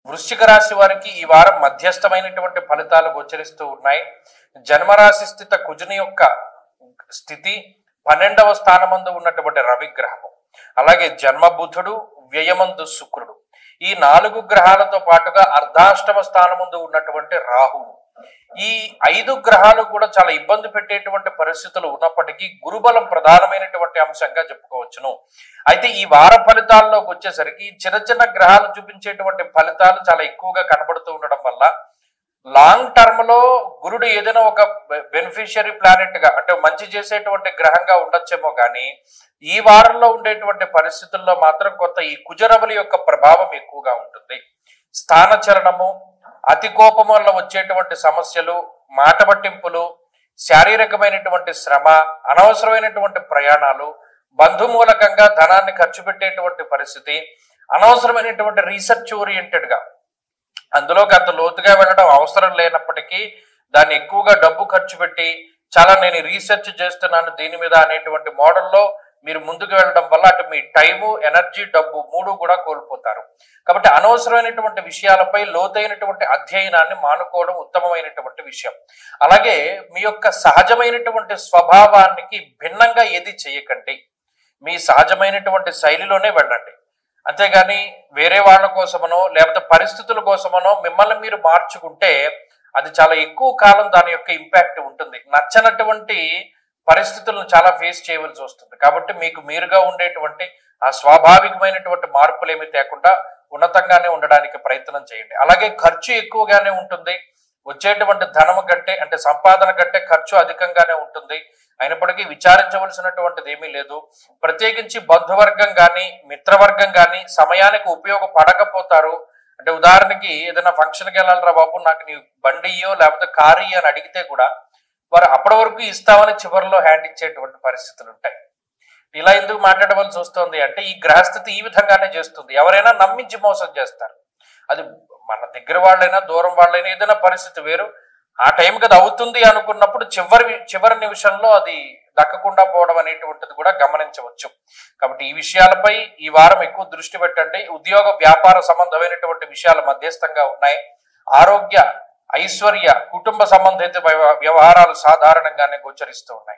వృశ్చిక రాశి వారికి ఈ వారం మధ్యస్థమైనటువంటి ఫలితాలు గోచరిస్తూ ఉన్నాయి. జన్మరాశి స్థిత కుజుని యొక్క స్థితి 12వ స్థానమందు ఉన్నటువంటి రవిగ్రహము, అలాగే జన్మబుధుడు, వ్యయమందు శుక్రుడు, ఈ 4 గ్రహాలతో పాటుగా అర్ధాష్టమ స్థానమందు ఉన్నటువంటి రాహువు, ఈ 5 గ్రహాలు కూడా చాలా ఇబ్బంది పెట్టేటువంటి పరిస్థితులు ఉన్నప్పటికీ గురుబలం ప్రధానమైనటువంటి అంశంగా చెప్పుకోవచ్చును. అయితే ఈ వార ఫలితాల్లోకి వచ్చేసరికి చిన్న చిన్న గ్రహాలు చూపించేటువంటి ఫలితాలు చాలా ఎక్కువగా కనబడుతూ ఉండడం వల్ల లాంగ్ టర్మ్ లో గురుడు ఏదైనా ఒక బెనిఫిషియరీ ప్లానెట్ గా అంటే మంచి చేసేటువంటి గ్రహంగా ఉండొచ్చేమో కానీ ఈ వారంలో ఉండేటువంటి పరిస్థితుల్లో మాత్రం కొంత ఈ కుజరవుల యొక్క ప్రభావం ఎక్కువగా ఉంటుంది. స్థానచలనము, అతి కోపం వల్ల వచ్చేటువంటి సమస్యలు, మాట పట్టింపులు, శారీరకమైనటువంటి శ్రమ, అనవసరమైనటువంటి ప్రయాణాలు, బంధుమూలకంగా ధనాన్ని ఖర్చు పెట్టేటువంటి పరిస్థితి, అనవసరమైనటువంటి రీసెర్చ్ ఓరియంటెడ్ గా అందులోకి అంత లోతుగా వెళ్ళడం అవసరం లేనప్పటికీ దాన్ని ఎక్కువగా డబ్బు ఖర్చు పెట్టి చాలా నేను రీసెర్చ్ చేస్తున్నాను దీని మీద అనేటువంటి మోడల్లో మీరు ముందుకు వెళ్ళడం వల్ల అటు మీ టైము, ఎనర్జీ, డబ్బు 3 కూడా కోల్పోతారు. కాబట్టి అనవసరమైనటువంటి విషయాలపై లోతైనటువంటి అధ్యయనాన్ని మానుకోవడం ఉత్తమమైనటువంటి విషయం. అలాగే మీ యొక్క సహజమైనటువంటి స్వభావానికి భిన్నంగా ఏది చేయకండి, మీ సహజమైనటువంటి శైలిలోనే వెళ్ళండి. అంతేగాని వేరే వాళ్ళ కోసమనో లేకపోతే పరిస్థితుల కోసమనో మిమ్మల్ని మీరు మార్చుకుంటే అది చాలా ఎక్కువ కాలం దాని యొక్క ఇంపాక్ట్ ఉంటుంది. నచ్చనటువంటి పరిస్థితులను చాలా ఫేస్ చేయవలసి వస్తుంది. కాబట్టి మీకు మీరుగా ఉండేటువంటి ఆ స్వాభావికమైనటువంటి మార్పులు ఏమీ తేకుండా ఉన్నతంగానే ఉండడానికి ప్రయత్నం చేయండి. అలాగే ఖర్చు ఎక్కువగానే ఉంటుంది, వచ్చేటువంటి ధనం కంటే అంటే సంపాదన కంటే ఖర్చు అధికంగానే ఉంటుంది. అయినప్పటికీ విచారించవలసినటువంటిది ఏమీ లేదు. ప్రత్యేకించి బంధువర్గం కానీ మిత్రవర్గం కానీ సమయానికి ఉపయోగపడకపోతారు. అంటే ఉదాహరణకి ఏదైనా ఫంక్షన్కి వెళ్ళాలరా బాబు నాకు నీ బండి ఇయ్యో లేకపోతే కారు ఇయ్యో అని అడిగితే కూడా వారు అప్పటి వరకు ఇస్తామని చివరిలో హ్యాండ్ ఇచ్చేటువంటి పరిస్థితులు ఉంటాయి. ఇలా ఎందుకు మాట్లాడవలసి వస్తుంది అంటే ఈ గ్రహస్థితి ఈ విధంగానే చేస్తుంది. ఎవరైనా నమ్మించి మోసం చేస్తారు. అది మన దగ్గర వాళ్ళైనా దూరం వాళ్ళైనా ఏదైనా పరిస్థితి వేరు. ఆ టైంకి అది అవుతుంది అనుకున్నప్పుడు చివరి నిమిషంలో అది దక్కకుండా పోవడం అనేటువంటిది కూడా గమనించవచ్చు. కాబట్టి ఈ విషయాలపై ఈ వారం ఎక్కువ దృష్టి పెట్టండి. ఉద్యోగ వ్యాపార సంబంధమైనటువంటి విషయాలు మధ్యస్థంగా ఉన్నాయి. ఆరోగ్య, ఐశ్వర్య, కుటుంబ సంబంధిత వ్యవహారాలు సాధారణంగానే గోచరిస్తూ ఉన్నాయి.